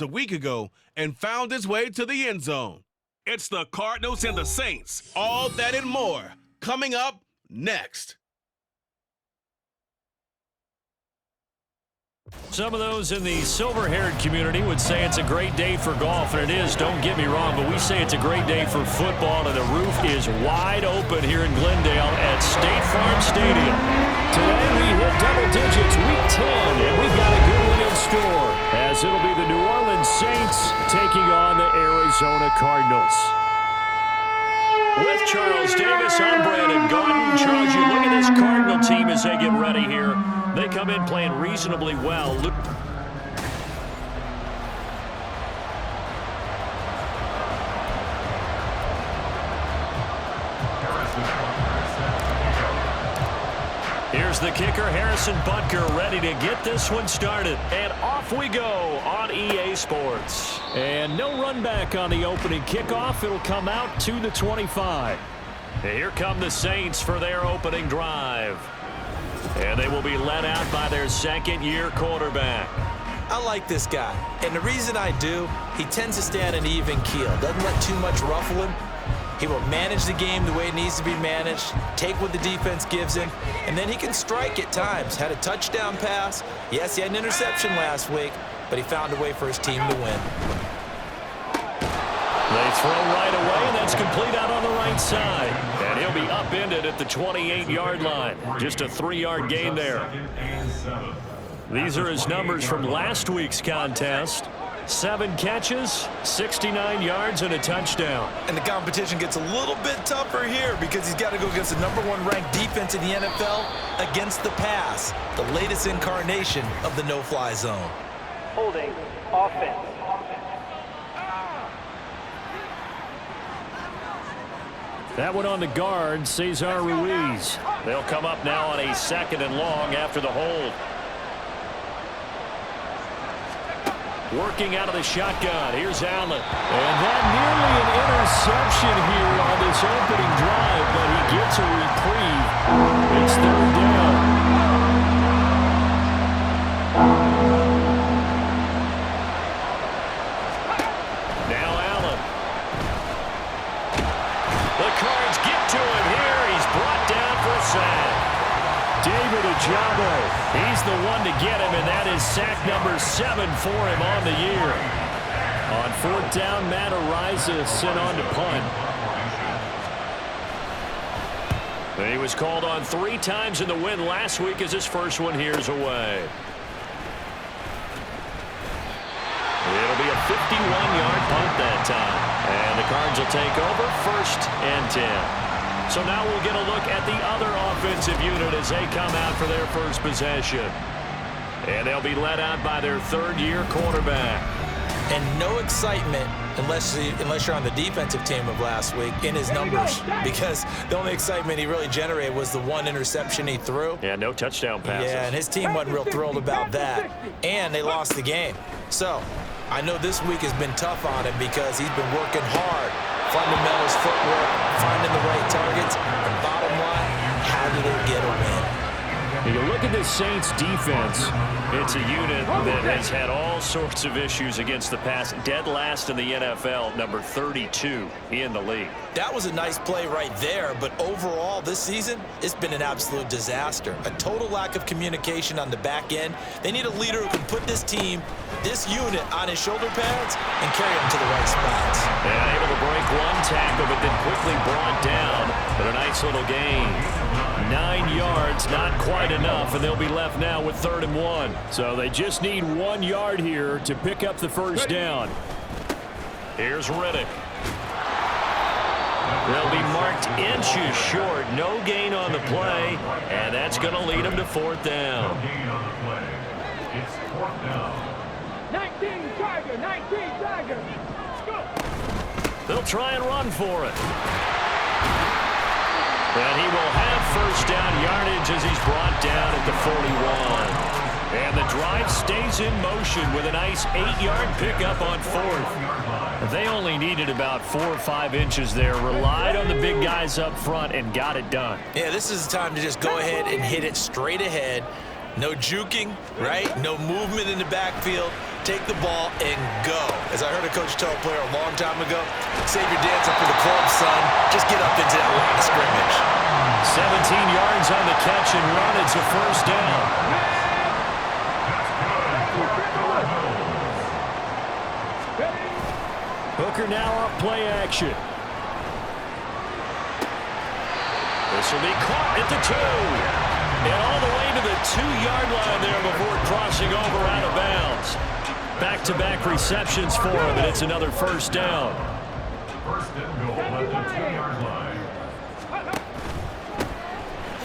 a week ago and found his way to the end zone. It's the Cardinals and the Saints. All that and more coming up next. Some of those in the silver-haired community would say it's a great day for golf, and it is, don't get me wrong, but we say it's a great day for football, and the roof is wide open here in Glendale at State Farm Stadium. Today we hit double digits, week 10, and we've got a good one in store, as it'll be the New Orleans Saints taking on the Arizona Cardinals. With Charles Davis, I'm Brandon Gaudin. Charles, you look at this Cardinal team as they get ready here. They come in playing reasonably well. Here's the kicker, Harrison Butker, ready to get this one started. And off we go on EA Sports. And no run back on the opening kickoff. It'll come out to the 25. And here come the Saints for their opening drive. And they will be led out by their second-year quarterback. I like this guy, and the reason I do, he tends to stay on an even keel. Doesn't let too much ruffle him. He will manage the game the way it needs to be managed, take what the defense gives him, and then he can strike at times. Had a touchdown pass. Yes, he had an interception last week, but he found a way for his team to win. They throw right away, and that's complete out on the right side. And he'll be upended at the 28-yard line. Just a 3-yard gain there. These are his numbers from last week's contest. 7 catches, 69 yards, and a touchdown. And the competition gets a little bit tougher here because he's got to go against the #1 ranked defense in the NFL against the pass, the latest incarnation of the no-fly zone. Holding offense. That one on the guard, Cesar Ruiz. They'll come up now on a 2nd and long after the hold. Working out of the shotgun. Here's Allen. And that nearly an interception here on this opening drive, but he gets a reprieve. It's 3rd down. Now Allen. The Cards get to him here. He's brought down for a sack. David Ojabo, he's the one to get him, and that is sack number 7 for him on the year. On 4th down, Matt Araiza sent on to punt. He was called on 3 times in the win last week as his first one here's away. It'll be a 51-yard punt that time. And the Cards will take over 1st and 10. So now we'll get a look at the other offensive unit as they come out for their first possession. And they'll be led out by their 3rd-year quarterback. And no excitement unless you're on the defensive team of last week in his numbers, because the only excitement he really generated was the 1 interception he threw. Yeah, no touchdown passes. Yeah, and his team wasn't real thrilled about that. And they lost the game. So I know this week has been tough on him because he's been working hard. Fundamentals, footwork, finding the right targets, and bottom line, how do they get a win? When you look at the Saints defense, it's a unit that has had all sorts of issues against the pass. Dead last in the NFL, number 32 in the league. That was a nice play right there, but overall this season, it's been an absolute disaster. A total lack of communication on the back end. They need a leader who can put this team, this unit, on his shoulder pads and carry them to the right spots. And able to break 1 tackle, but then quickly brought down. But a nice little gain. 9 yards, not quite enough, and they'll be left now with 3rd and 1. So they just need 1 yard here to pick up the first down. Here's Riddick. They'll be marked inches short. No gain on the play, and that's going to lead them to 4th down. It's 4th down. 19 Tiger, 19 Tiger. Let's go. They'll try and run for it. And he will have 1st down yardage as he's brought down at the 41. And the drive stays in motion with a nice 8-yard pickup on 4th. They only needed about 4 or 5 inches there, relied on the big guys up front, and got it done. Yeah, this is the time to just go ahead and hit it straight ahead. No juking, right? No movement in the backfield. take the ball, and go. As I heard a coach tell a player a long time ago, save your dancing for the club, son. Just get up into that line of scrimmage. 17 yards on the catch and run. It's a first down. Hooker now off play action. This will be caught at the 2. And all the way to the 2-yard line there before crossing over out of bounds. Back-to-back receptions for him, and it's another first down. First and goal at the 2-yard line.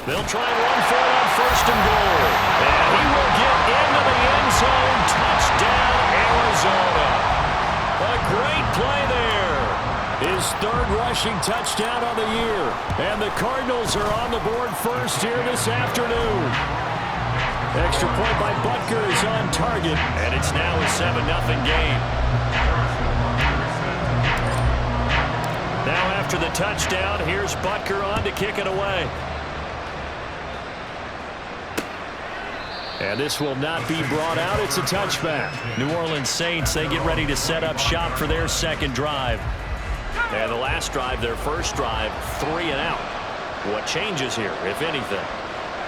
They'll try and run for it on first and goal. And he will get into the end zone. Touchdown, Arizona. A great play there. His third rushing touchdown of the year. And the Cardinals are on the board first here this afternoon. Extra point by Butker is on target. And it's now a 7-0 game. Now after the touchdown, here's Butker on to kick it away. And this will not be brought out. It's a touchback. New Orleans Saints, they get ready to set up shop for their second drive. And the last drive, their first drive, 3 and out. What changes here, if anything?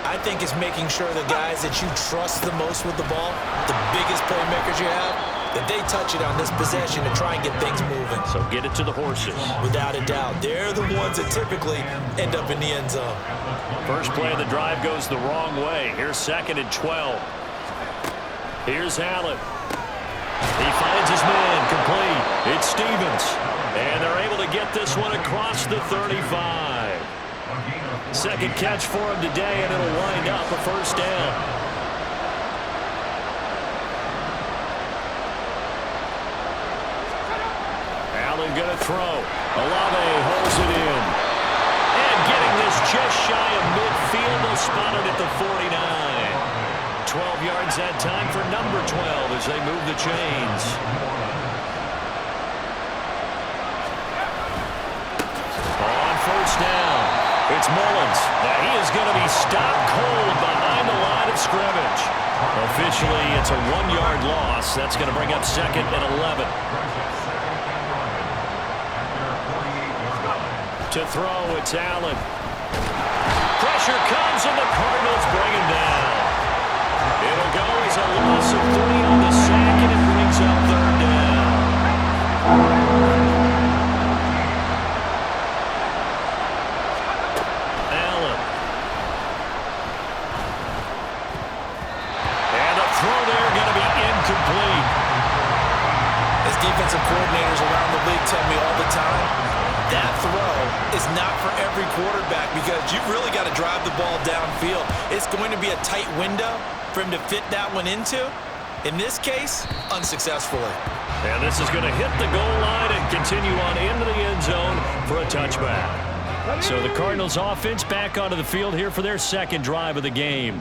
I think it's making sure the guys that you trust the most with the ball, the biggest playmakers you have, that they touch it on this possession to try and get things moving. So get it to the horses. Without a doubt. They're the ones that typically end up in the end zone. First play of the drive goes the wrong way. Here's 2nd and 12. Here's Allen. He finds his man complete. It's Stevens. And they're able to get this one across the 35. Second catch for him today, and it'll wind up a first down. Allen going to throw. Olave holds it in. And getting this just shy of midfield, they'll spot it at the 49. 12 yards that time for number 12 as they move the chains. On first down, it's Mullins. Now he is going to be stopped cold behind the line of scrimmage. Officially, it's a 1-yard loss. That's going to bring up 2nd and 11. To throw, it's Allen. Pressure comes, and the Cardinals bring him down. It'll go as a loss of 3 on the sack, and it brings up 3rd down. Allen. And the throw there going to be incomplete. As defensive coordinators around the league tell me all the time, that throw is not for every quarterback because you've really got to drive the ball downfield. It's going to be a tight window for him to fit that one into. In this case, unsuccessfully. And this is going to hit the goal line and continue on into the end zone for a touchback. So the Cardinals offense back onto the field here for their second drive of the game.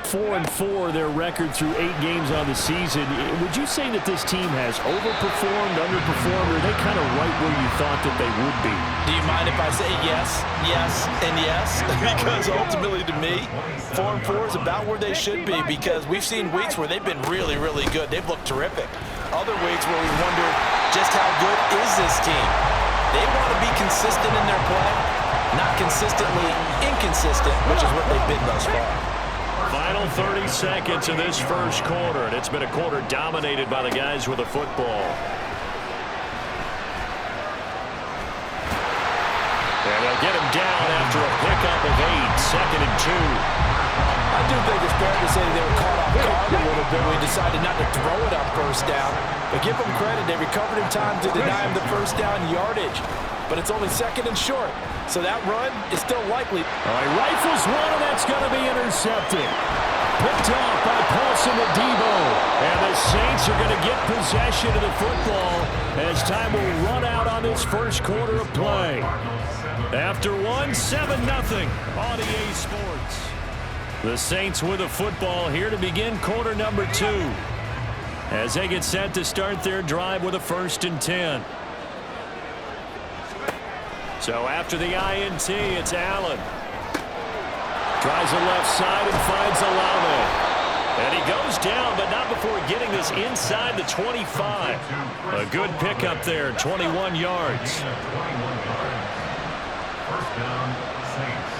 4-4 their record through 8 games on the season. Would you say that this team has overperformed, underperformed, or are they kind of right where you thought that they would be? Do you mind if I say yes, yes, and yes? Because ultimately to me, 4-4 is about where they should be because we've seen weeks where they've been really, really good. They've looked terrific. Other weeks where we wonder just how good is this team? They want to be consistent in their play, not consistently inconsistent, which is what they've been thus far. Final 30 seconds of this first quarter, and it's been a quarter dominated by the guys with the football. And they'll get him down after a pickup of 8, 2nd and 2. I do think it's fair to say they were caught off guard a little bit when we decided not to throw it on first down. But give them credit, they recovered in time to deny him the first down yardage. But it's only 2nd and short. So that run is still likely. All right, rifles one, and that's going to be intercepted. Picked off by Paulson to Debo. And the Saints are going to get possession of the football as time will run out on this first quarter of play. After 7-0 on EA Sports. The Saints with the football here to begin quarter number 2. As they get set to start their drive with a 1st and 10. So after the INT, it's Allen. Tries the left side and finds Olave. And he goes down, but not before getting this inside the 25. A good pickup there, 21 yards. First down, Saints.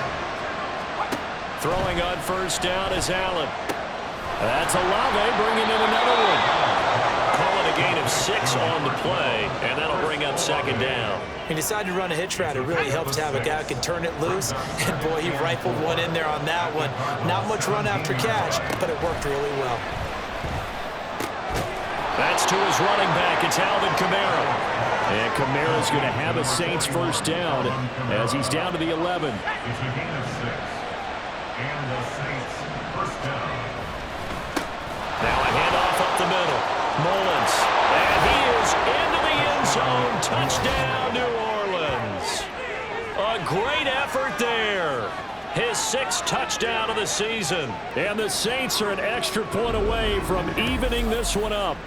Throwing on first down is Allen. That's Olave bringing in another one. Calling a gain of 6 on the play, and that'll bring up second down. He decided to run a hitch route. It really helps to have a guy who can turn it loose. And, boy, he rifled one in there on that one. Not much run after catch, but it worked really well. That's to his running back. It's Alvin Kamara. And Kamara's going to have a Saints first down as he's down to the 11. It's a gain of 6. And the Saints first down. Now a handoff up the middle. Mullins. And he is into the end zone. Touchdown, New Orleans. A great effort there. His 6th touchdown of the season. And the Saints are an extra point away from evening this one up.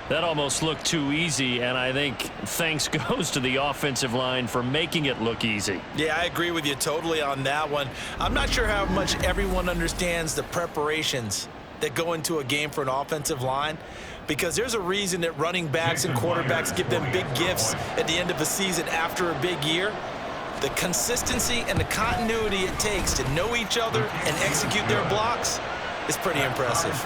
That almost looked too easy, and I think thanks goes to the offensive line for making it look easy. Yeah, I agree with you totally on that one. I'm not sure how much everyone understands the preparations that go into a game for an offensive line, because there's a reason that running backs and quarterbacks give them big gifts at the end of a season after a big year. The consistency and the continuity it takes to know each other and execute their blocks is pretty impressive.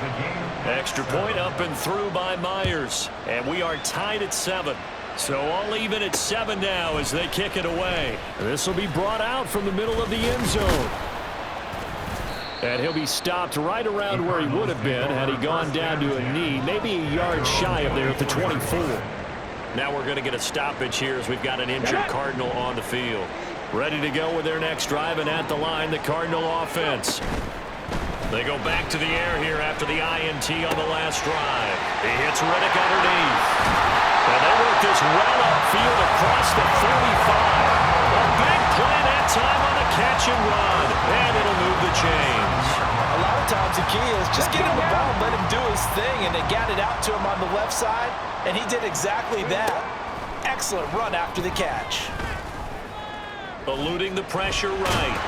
Extra point up and through by Myers. And we are tied at 7. So all even at 7 now as they kick it away. This will be brought out from the middle of the end zone. And he'll be stopped right around where he would have been had he gone down to a knee, maybe a yard shy of there at the 24. Now we're going to get a stoppage here as we've got an injured Cardinal on the field. Ready to go with their next drive, and at the line, the Cardinal offense. They go back to the air here after the INT on the last drive. He hits Riddick underneath. And they work this well upfield across the 35. A big play that time on the catch and run. And it'll move the chains. A lot of times the key is just get him the ball, let him do his thing, and they got it out to him on the left side, and he did exactly that. Excellent run after the catch. Eluding the pressure right.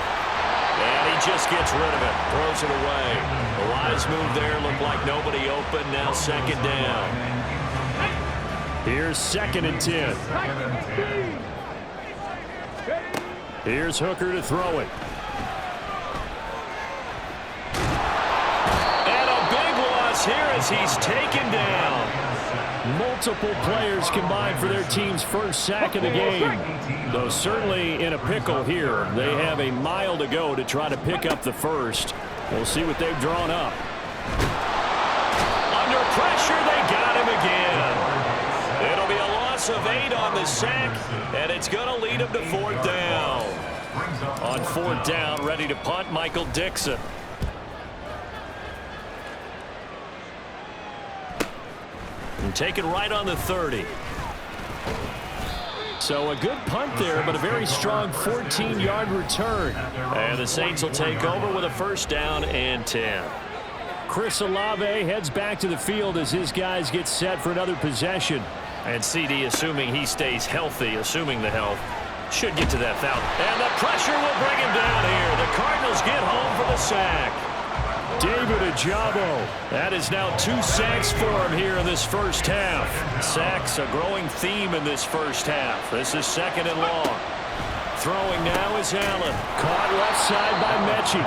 And he just gets rid of it. Throws it away. A wise move there. Looked like nobody open. Now second down. Here's 2nd and 10. Here's Hooker to throw it. And a big loss here as he's taken down. Multiple players combined for their team's first sack of the game. Though certainly in a pickle here. They have a mile to go to try to pick up the first. We'll see what they've drawn up. Under pressure, they got him again. It'll be a loss of 8 on the sack, and it's going to lead him to 4th down. On 4th down, ready to punt, Michael Dixon. And taken right on the 30. So a good punt there, but a very strong 14-yard return. And the Saints will take over with a first down and 10. Chris Olave heads back to the field as his guys get set for another possession. And CD, assuming he stays healthy, assuming the health, should get to that foul. And the pressure will bring him down here. The Cardinals get home for the sack. David Ojabo. That is now 2 sacks for him here in this first half. Sacks a growing theme in this first half. This is 2nd and long. Throwing now is Allen. Caught left side by Mechie.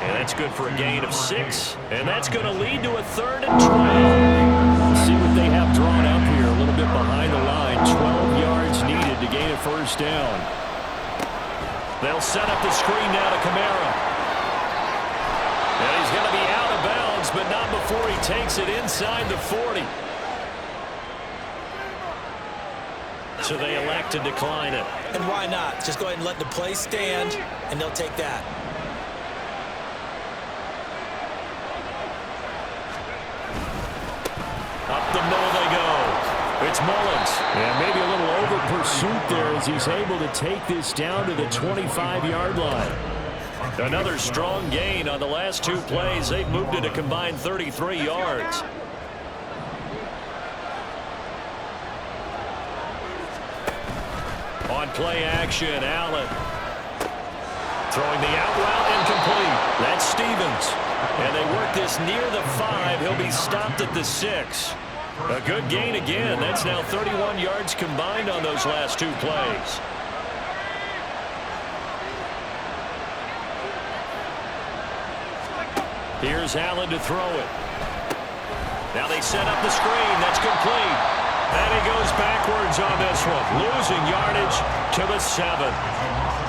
And that's good for a gain of 6. And that's going to lead to a 3rd and 12. See what they have drawn up here. A little bit behind the line. 12 yards needed to gain a first down. They'll set up the screen now to Kamara. And he's going to be out of bounds, but not before he takes it inside the 40. So they elect to decline it. And why not? Just go ahead and let the play stand, and they'll take that. Up the middle they go. It's Mullins. And maybe a little over pursuit there as he's able to take this down to the 25-yard line. Another strong gain on the last 2 plays. They've moved it a combined 33 yards. On play action, Allen. Throwing the out route incomplete. That's Stevens. And they work this near the 5. He'll be stopped at the 6. A good gain again. That's now 31 yards combined on those last 2 plays. Here's Allen to throw it. Now they set up the screen. That's complete. And he goes backwards on this one, losing yardage to the 7.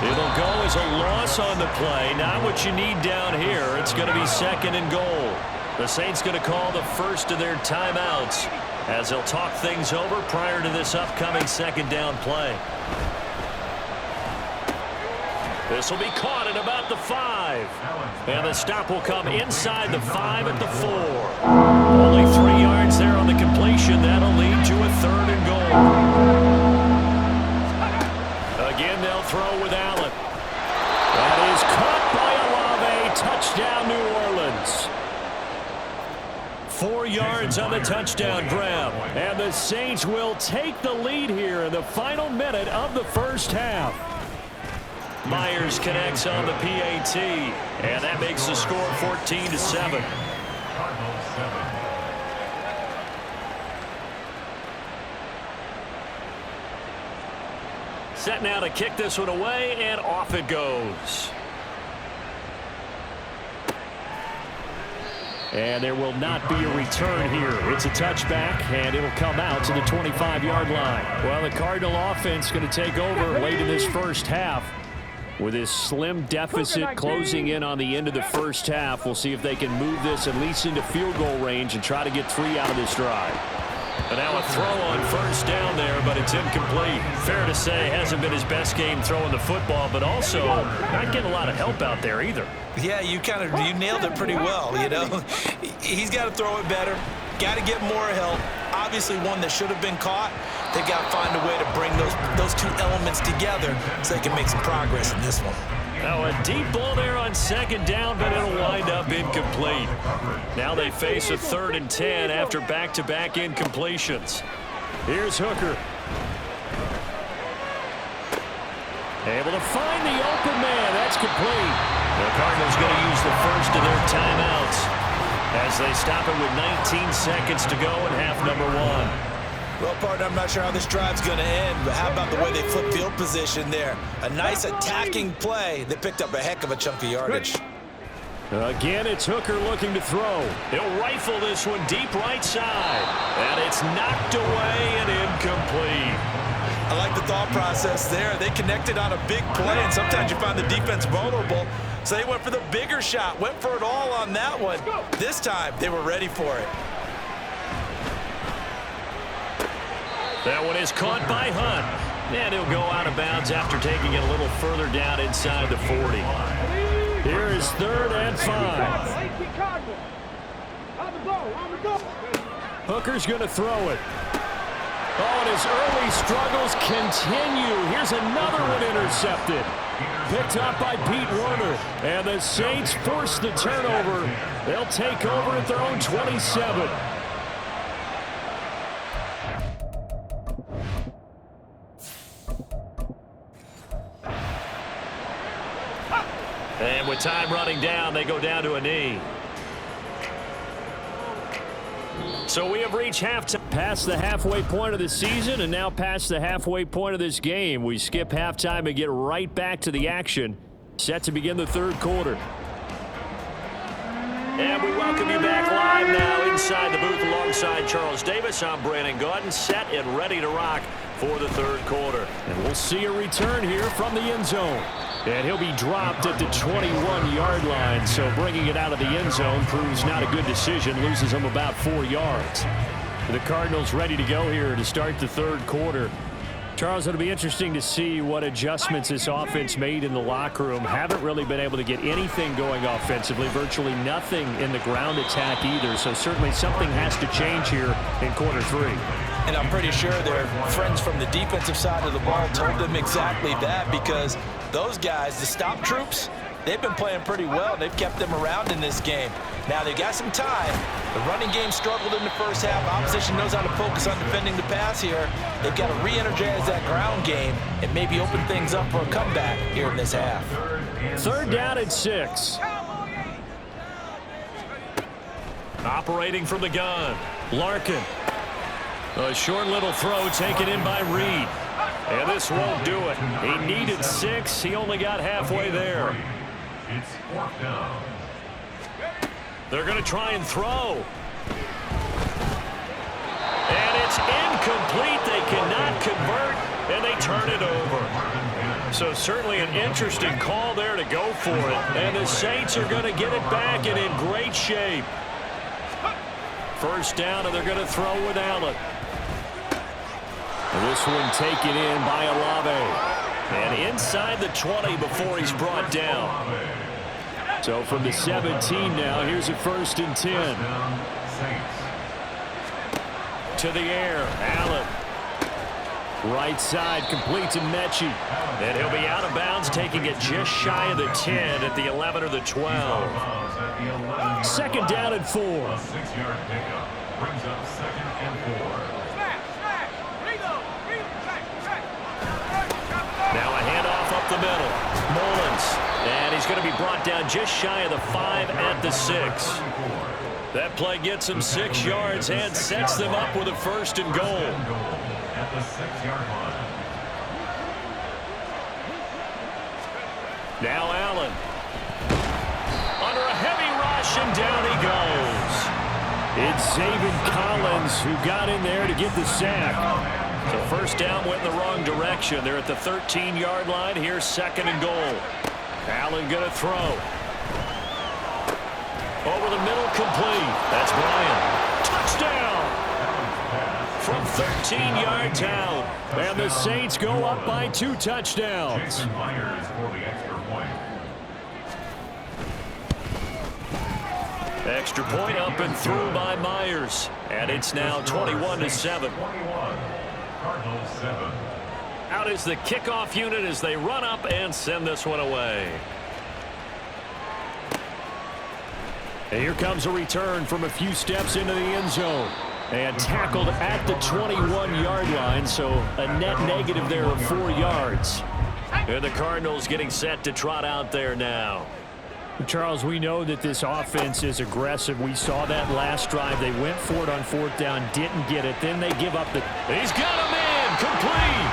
It'll go as a loss on the play. Not what you need down here. It's going to be 2nd and goal. The Saints going to call the first of their timeouts as they'll talk things over prior to this upcoming 2nd down play. This will be caught at about the 5. And the stop will come inside the 5 at the 4. Only 3 yards there on the completion. That'll lead to a 3rd and goal. Again, they'll throw with Allen. That is caught by Olave. Touchdown, New Orleans. 4 yards on the touchdown grab. And the Saints will take the lead here in the final minute of the first half. Myers connects on the PAT, and that makes the score 14-7. Set now to kick this one away, and off it goes. And there will not be a return here. It's a touchback, and it'll come out to the 25-yard line. Well, the Cardinal offense going to take over late in this first half. With this slim deficit closing in on the end of the first half, we'll see if they can move this at least into field goal range and try to get 3 out of this drive. And now a throw on first down there, but it's incomplete. Fair to say, hasn't been his best game throwing the football, but also not getting a lot of help out there either. Yeah, you nailed it pretty well, you know. He's got to throw it better. Got to get more help. Obviously one that should have been caught. They've got to find a way to bring those 2 elements together so they can make some progress in this one. Now a deep ball there on 2nd down, but it'll wind up incomplete. Now they face a 3rd and 10 after back-to-back incompletions. Here's Hooker. Able to find the open man. That's complete. The Cardinals going to use the first of their timeouts as they stop it with 19 seconds to go in half number 1. Well, partner, I'm not sure how this drive's going to end, but how about the way they flip field position there? A nice attacking play. They picked up a heck of a chunk of yardage. Again, it's Hooker looking to throw. He'll rifle this one deep right side. And it's knocked away and incomplete. I like the thought process there. They connected on a big play, and sometimes you find the defense vulnerable. So they went for the bigger shot, went for it all on that one. This time, they were ready for it. That one is caught by Hunt. And he'll go out of bounds after taking it a little further down inside the 40. Here is 3rd and 5. Hooker's going to throw it. Oh, and his early struggles continue. Here's another one intercepted. Picked up by Pete Werner. And the Saints force the turnover. They'll take over at their own 27. And with time running down, they go down to a knee. So we have reached halftime. Past the halfway point of the season and now past the halfway point of this game. We skip halftime and get right back to the action. Set to begin the 3rd quarter. And we welcome you back live now inside the booth alongside Charles Davis. I'm Brandon Gaudin, set and ready to rock for the 3rd quarter. And we'll see a return here from the end zone. And he'll be dropped at the 21-yard line, so bringing it out of the end zone proves not a good decision, loses him about 4 yards. The Cardinals ready to go here to start the 3rd quarter. Charles, it'll be interesting to see what adjustments this offense made in the locker room. Haven't really been able to get anything going offensively, virtually nothing in the ground attack either, so certainly something has to change here in quarter 3. And I'm pretty sure their friends from the defensive side of the ball told them exactly that, because those guys, the stop troops, they've been playing pretty well. They've kept them around in this game. Now, they've got some time. The running game struggled in the first half. Opposition knows how to focus on defending the pass here. They've got to re-energize that ground game and maybe open things up for a comeback here in this half. 3rd down and 6. Operating from the gun, Larkin. A short little throw taken in by Reed. And this won't do it. He needed 6. He only got halfway there. It's 4th down. They're going to try and throw. And it's incomplete. They cannot convert, and they turn it over. So certainly an interesting call there to go for it. And the Saints are going to get it back and in great shape. First down, and they're going to throw with Allen. And this one taken in by Olave. And inside the 20 before he's brought down. So from the 17 now, here's a 1st and 10. To the air, Allen. Right side, complete to Mechie. And he'll be out of bounds, taking it just shy of the 10 at the 11 or the 12. 2nd down and 4. A 6-yard pickup brings up 2nd and 4. Now a handoff up the middle. Mullins. And he's going to be brought down just shy of the 5 at the 6. That play gets him 6 yards and sets them up with a 1st and goal. At the 6-yard line. Now Allen. Under a heavy rush, and down he goes. It's Zaven Collins who got in there to get the sack. So first down went in the wrong direction. They're at the 13-yard line. Here's 2nd and goal. Allen going to throw. Over the middle, complete. That's Bryant. Touchdown! From 13 yards out. And the Saints go up by 2 touchdowns. Jason Myers for the extra point. Extra point up and through by Myers. And it's now 21-7. 21. Cardinals 7. Out is the kickoff unit as they run up and send this one away. And here comes a return from a few steps into the end zone. And tackled at the 21-yard line, so a net negative there of 4 yards. And the Cardinals getting set to trot out there now. Charles, we know that this offense is aggressive. We saw that last drive. They went for it on 4th down, didn't get it. Then they give up the... He's got him in, complete.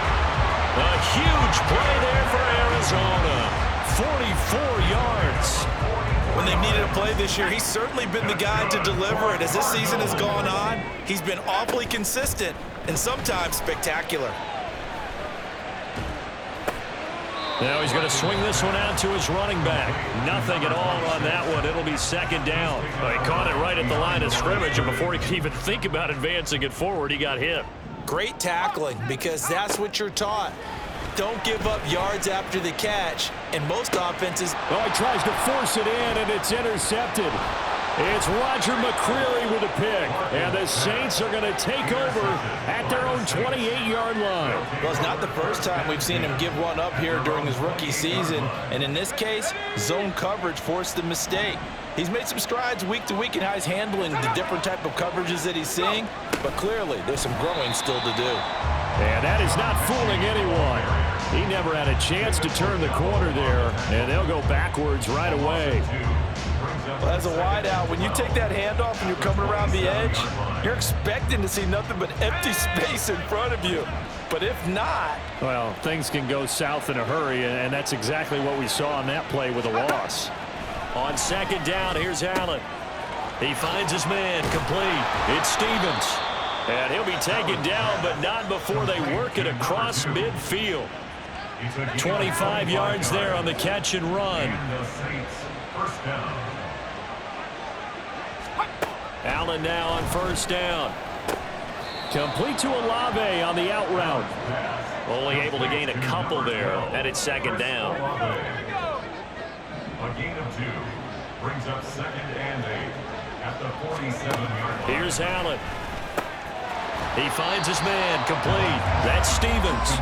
A huge play there for Arizona. 44 yards. When they've needed a play this year, he's certainly been the guy to deliver it. As this season has gone on, he's been awfully consistent and sometimes spectacular. Now he's going to swing this one out to his running back. Nothing at all on that one. It'll be 2nd down. Well, he caught it right at the line of scrimmage, and before he could even think about advancing it forward, he got hit. Great tackling, because that's what you're taught. Don't give up yards after the catch. And most offenses... Oh, he tries to force it in, and it's intercepted. It's Roger McCreary with a pick. And the Saints are going to take over at their own 28-yard line. Well, it's not the first time we've seen him give one up here during his rookie season. And in this case, zone coverage forced the mistake. He's made some strides week to week in how he's handling the different type of coverages that he's seeing. But clearly, there's some growing still to do. And that is not fooling anyone. He never had a chance to turn the corner there, and they'll go backwards right away. Well, as a wideout, when you take that handoff and you're coming around the edge, you're expecting to see nothing but empty space in front of you. But if not... Well, things can go south in a hurry, and that's exactly what we saw on that play with a loss. On 2nd down, here's Allen. He finds his man, complete. It's Stevens. And he'll be taken down, but not before they work it across midfield. 25 yards there on the catch and run. Allen now on 1st down. Complete to Olave on the out route. Only able to gain a couple there, and it's 2nd down. A gain of 2 brings up 2nd and 8 at the 47-yard line. Here's Allen. He finds his man, complete. That's Stevens.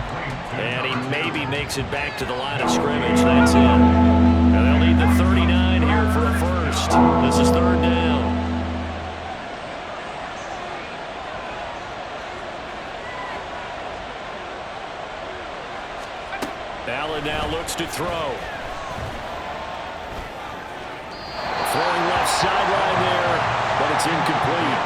And he maybe makes it back to the line of scrimmage. That's it. And they'll need the 39 here for a first. This is 3rd down. Allen now looks to throw. Throwing left sideline there, but it's It's incomplete.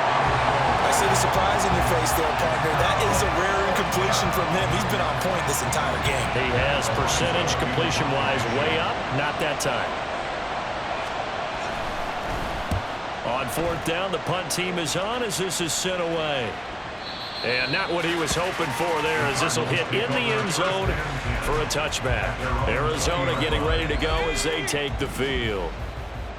I see the surprise in your face there, partner. That is a rare incompletion from him. He's been on point this entire game. He has percentage completion-wise way up. Not that time. On fourth down, the punt team is on as this is sent away. And not what he was hoping for there, as this will hit in the end zone for a touchback. Arizona getting ready to go as they take the field.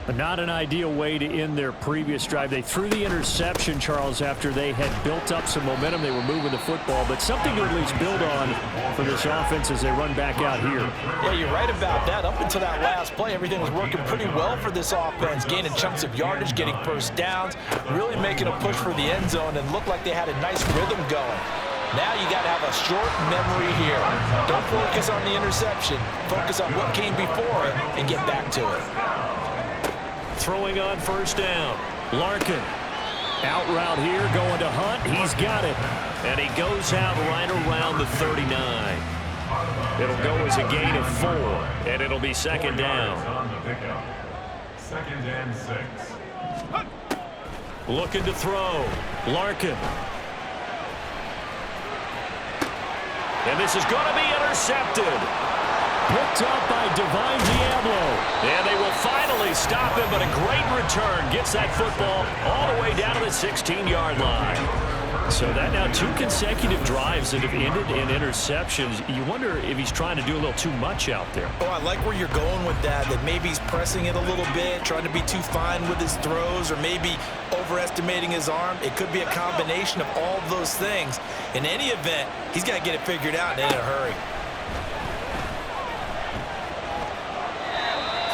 But not an ideal way to end their previous drive. They threw the interception, Charles, after they had built up some momentum. They were moving the football, but something to at least build on for this offense as they run back out here. Yeah, you're right about that. Up until that last play, everything was working pretty well for this offense, gaining chunks of yardage, getting first downs, really making a push for the end zone, and looked like they had a nice rhythm going. Now you got to have a short memory here. Don't focus on the interception. Focus on what came before it and get back to it. Throwing on first down. Larkin. Out route here, going to Hunt. He's got it. And he goes out right around the 39. It'll go as a gain of 4, and it'll be second down. Second and 6. Looking to throw. Larkin. And this is going to be intercepted. Picked up by Divine Diablo. And they will finally stop him, but a great return. Gets that football all the way down to the 16-yard line. So that now 2 consecutive drives that have ended in interceptions. You wonder if he's trying to do a little too much out there. Oh, I like where you're going with that maybe he's pressing it a little bit, trying to be too fine with his throws, or maybe overestimating his arm. It could be a combination of all of those things. In any event, he's got to get it figured out and in a hurry.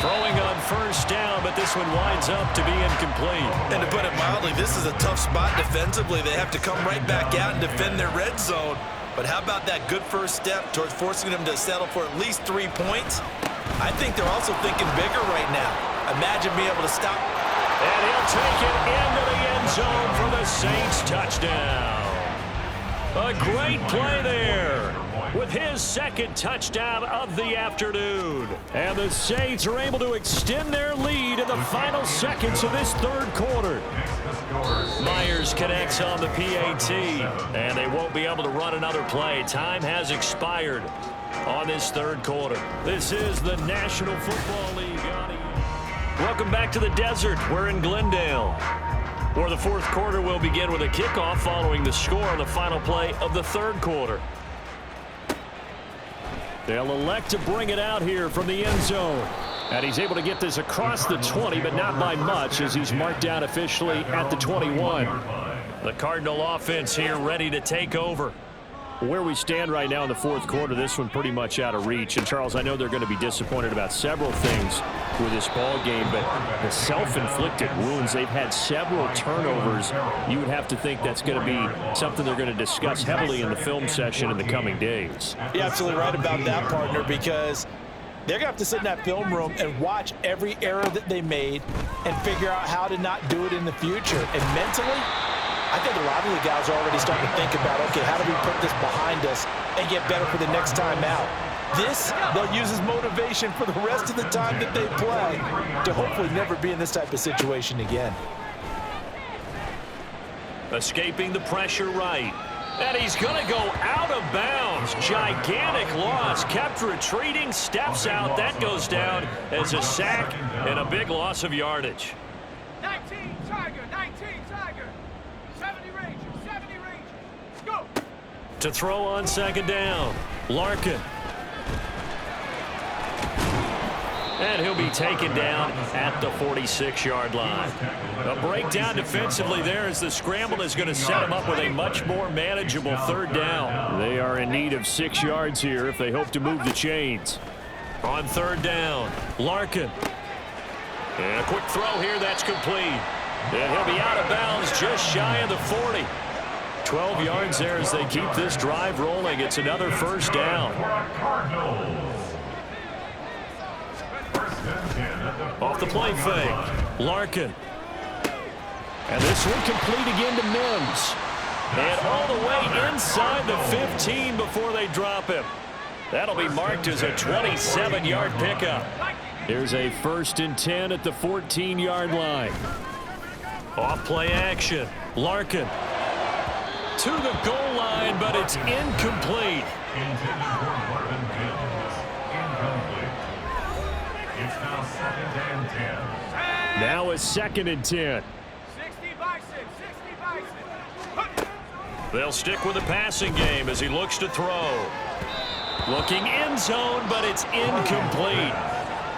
Throwing on first down, but this one winds up to be incomplete. And to put it mildly, this is a tough spot defensively. They have to come right back out and defend their red zone. But how about that good first step towards forcing them to settle for at least 3 points? I think they're also thinking bigger right now. Imagine being able to stop. And he'll take it into the end zone for the Saints touchdown. A great play there with his second touchdown of the afternoon. And the Saints are able to extend their lead in the final seconds of this third quarter. Myers connects on the PAT, and they won't be able to run another play. Time has expired on this third quarter. This is the National Football League. Welcome back to the desert. We're in Glendale, where the fourth quarter will begin with a kickoff following the score on the final play of the third quarter. They'll elect to bring it out here from the end zone. And he's able to get this across the 20, but not by much, as he's marked down officially at the 21. The Cardinal offense here ready to take over. Where we stand right now in the fourth quarter, this one pretty much out of reach. And, Charles, I know they're going to be disappointed about several things with this ball game, but the self-inflicted wounds, they've had several turnovers. You would have to think that's going to be something they're going to discuss heavily in the film session in the coming days. You're absolutely right about that, partner, because they're going to have to sit in that film room and watch every error that they made and figure out how to not do it in the future. And mentally, I think a lot of the guys are already starting to think about, okay, how do we put this behind us and get better for the next time out? This, they'll use as motivation for the rest of the time that they play to hopefully never be in this type of situation again. Escaping the pressure right. And he's going to go out of bounds. Gigantic loss. Kept retreating. Steps out. That goes down as a sack and a big loss of yardage. 19 Tiger, 19 Tiger. 70 Rangers, 70 Rangers. Go! To throw on second down. Larkin. And he'll be taken down at the 46-yard line. A breakdown defensively there as the scramble is going to set him up with a much more manageable third down. They are in need of 6 yards here if they hope to move the chains. On third down, Larkin. And a quick throw here, that's complete. And he'll be out of bounds just shy of the 40. 12 yards there as they keep this drive rolling. It's another first down. Off the play fake, Larkin. And this one complete again to Mims. And all the way inside the 15 before they drop him. That'll be marked as a 27-yard pickup. Here's a 1st and 10 at the 14-yard line. Off play action. Larkin to the goal line, but it's incomplete. Intended for Marvin Mims. Incomplete. It's now 2nd and 10. Now it's 2nd and 10. 60 by 6, 60 by 6. They'll stick with the passing game as he looks to throw. Looking end zone, but it's incomplete.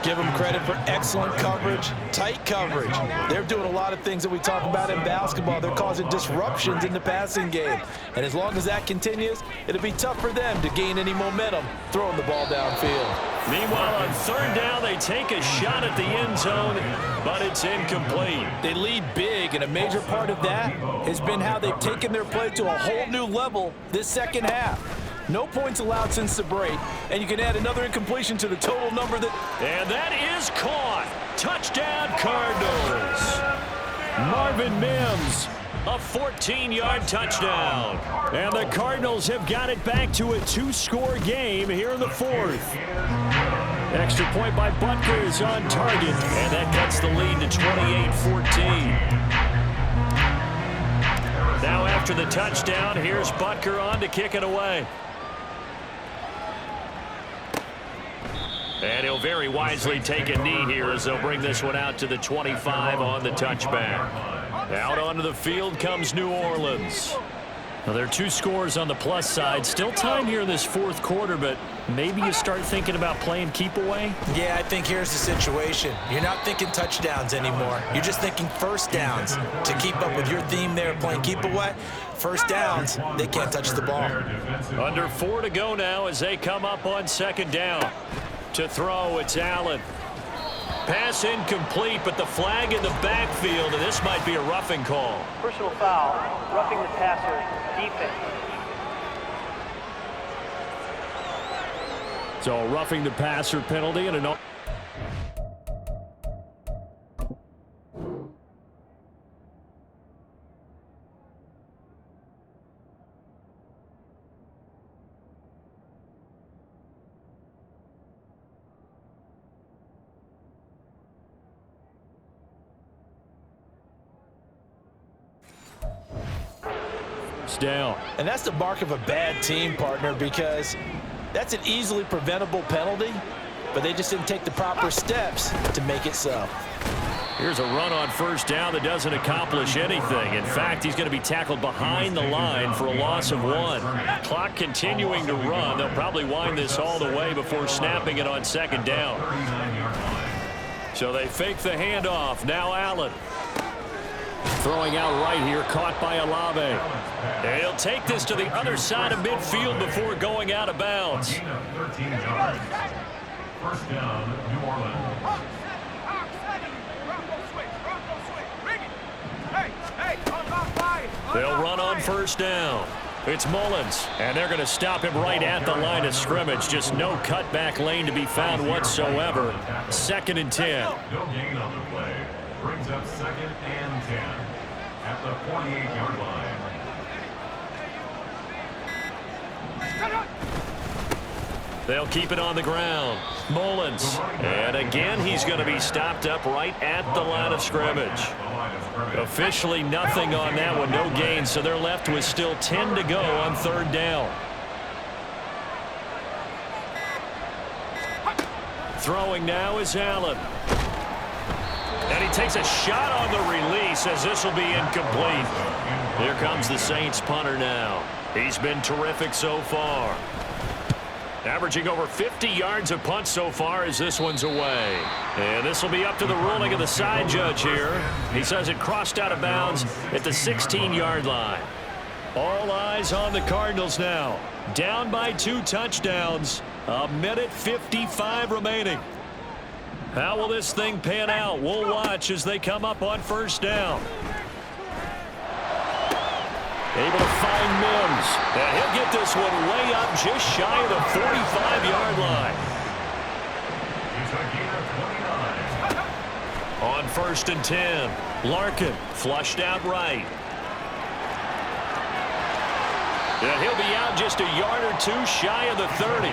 Give them credit for excellent coverage, tight coverage. They're doing a lot of things that we talk about in basketball. They're causing disruptions in the passing game. And as long as that continues, it'll be tough for them to gain any momentum throwing the ball downfield. Meanwhile, on 3rd down, they take a shot at the end zone, but it's incomplete. They lead big, and a major part of that has been how they've taken their play to a whole new level this second half. No points allowed since the break, and you can add another incompletion to the total number that... And that is caught. Touchdown, Cardinals. Marvin Mims. A 14-yard touchdown. And the Cardinals have got it back to a 2-score game here in the 4th. Extra point by Butker is on target. And that cuts the lead to 28-14. Now after the touchdown, here's Butker on to kick it away. And he'll very wisely take a knee here as they'll bring this one out to the 25 on the touchback. Out onto the field comes New Orleans. Well, there are 2 scores on the plus side. Still time here in this 4th quarter, but maybe you start thinking about playing keep away? Yeah, I think here's the situation. You're not thinking touchdowns anymore. You're just thinking first downs. To keep up with your theme there, playing keep away, first downs, they can't touch the ball. Under 4 to go now as they come up on 2nd down. To throw, it's Allen. Pass incomplete, but the flag in the backfield, and this might be a roughing call. Personal foul, roughing the passer, defense. So roughing the passer penalty and an... down. And that's the mark of a bad team, partner, because that's an easily preventable penalty, but they just didn't take the proper steps to make it so. Here's a run on 1st down that doesn't accomplish anything. In fact, he's going to be tackled behind the line for a loss of 1. Clock continuing to run. They'll probably wind this all the way before snapping it on 2nd down. So they fake the handoff. Now Allen. Throwing out right here, caught by Olave. And he'll take this to the other side of midfield before going out of bounds. 13 yards. 1st down, New Orleans. They'll run on 1st down. It's Mullins, and they're going to stop him right at the line of scrimmage. Just no cutback lane to be found whatsoever. 2nd and 10. No gain on the play. Brings up 2nd and 10 at the 48-yard line. They'll keep it on the ground. Mullins. And again, he's going to be stopped up right at the line of scrimmage. Officially nothing on that one. No gain, so they're left with still 10 to go on 3rd down. Throwing now is Allen. And he takes a shot on the release as this will be incomplete. Here comes the Saints punter now. He's been terrific so far. Averaging over 50 yards of punt so far as this one's away. And this will be up to the ruling of the side judge here. He says it crossed out of bounds at the 16-yard line. All eyes on the Cardinals now. Down by 2 touchdowns. 1:55 remaining. How will this thing pan out? We'll watch as they come up on 1st down. Able to find Mims. And he'll get this one way up just shy of the 45-yard line. On 1st and 10, Larkin flushed out right. And he'll be out just a yard or two shy of the 30.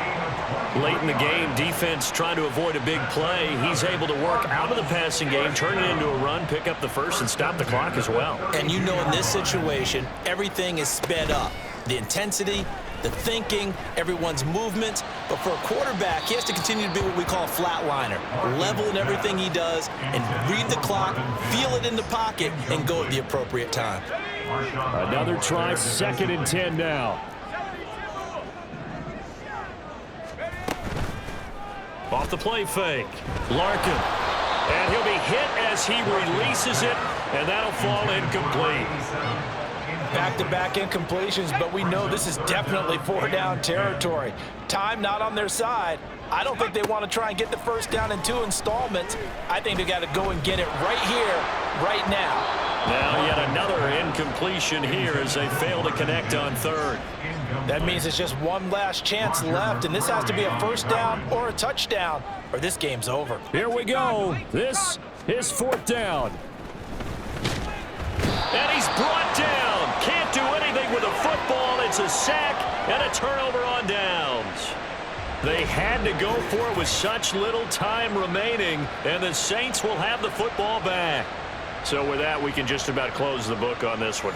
Late in the game, defense trying to avoid a big play. He's able to work out of the passing game, turn it into a run, pick up the first, and stop the clock as well. And you know in this situation, everything is sped up. The intensity, the thinking, everyone's movement. But for a quarterback, he has to continue to be what we call a flatliner. Level in everything he does and read the clock, feel it in the pocket, and go at the appropriate time. Another try, 2nd and 10 now. Off the play fake. Larkin. And he'll be hit as he releases it, and that'll fall incomplete. Back-to-back incompletions, but we know this is definitely 4-down territory. Time not on their side. I don't think they want to try and get the first down in 2 installments. I think they got to go and get it right here, right now. Now yet another incompletion here as they fail to connect on 3rd. That means it's just one last chance left, and this has to be a first down or a touchdown, or this game's over. Here we go. This is 4th down. And he's brought down. Can't do anything with a football. It's a sack and a turnover on downs. They had to go for it with such little time remaining, and the Saints will have the football back. So with that, we can just about close the book on this one.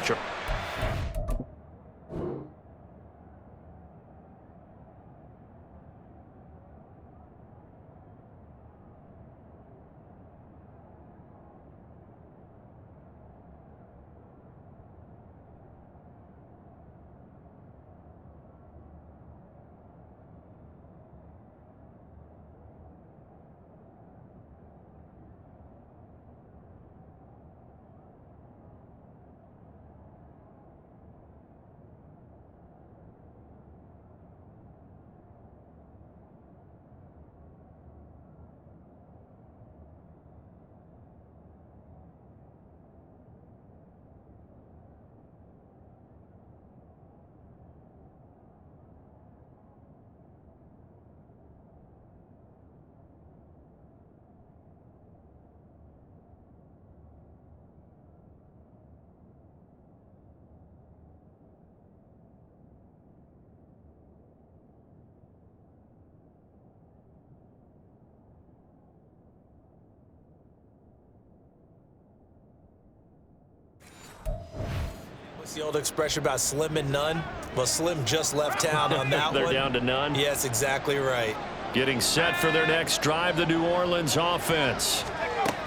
What's the old expression about slim and none? Well, Slim just left town on that They're one. down to none. Yes, exactly right. Getting set for their next drive, the New Orleans offense.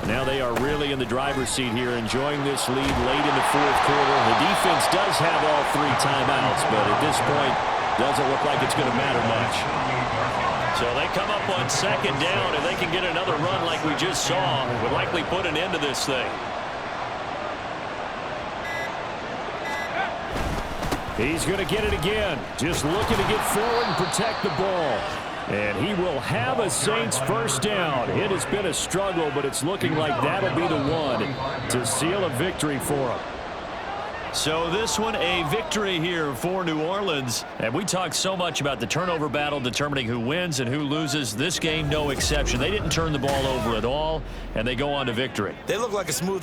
Now they are really in the driver's seat here, enjoying this lead late in the 4th quarter. The defense does have all 3 timeouts, but at this point, doesn't look like it's going to matter much. So they come up on 2nd down, and they can get another run like we just saw. Would likely put an end to this thing. He's going to get it again. Just looking to get forward and protect the ball. And he will have a Saints first down. It has been a struggle, but it's looking like that'll be the one to seal a victory for him. So this one, a victory here for New Orleans. And we talked so much about the turnover battle determining who wins and who loses. This game, no exception. They didn't turn the ball over at all, and they go on to victory. They look like a smooth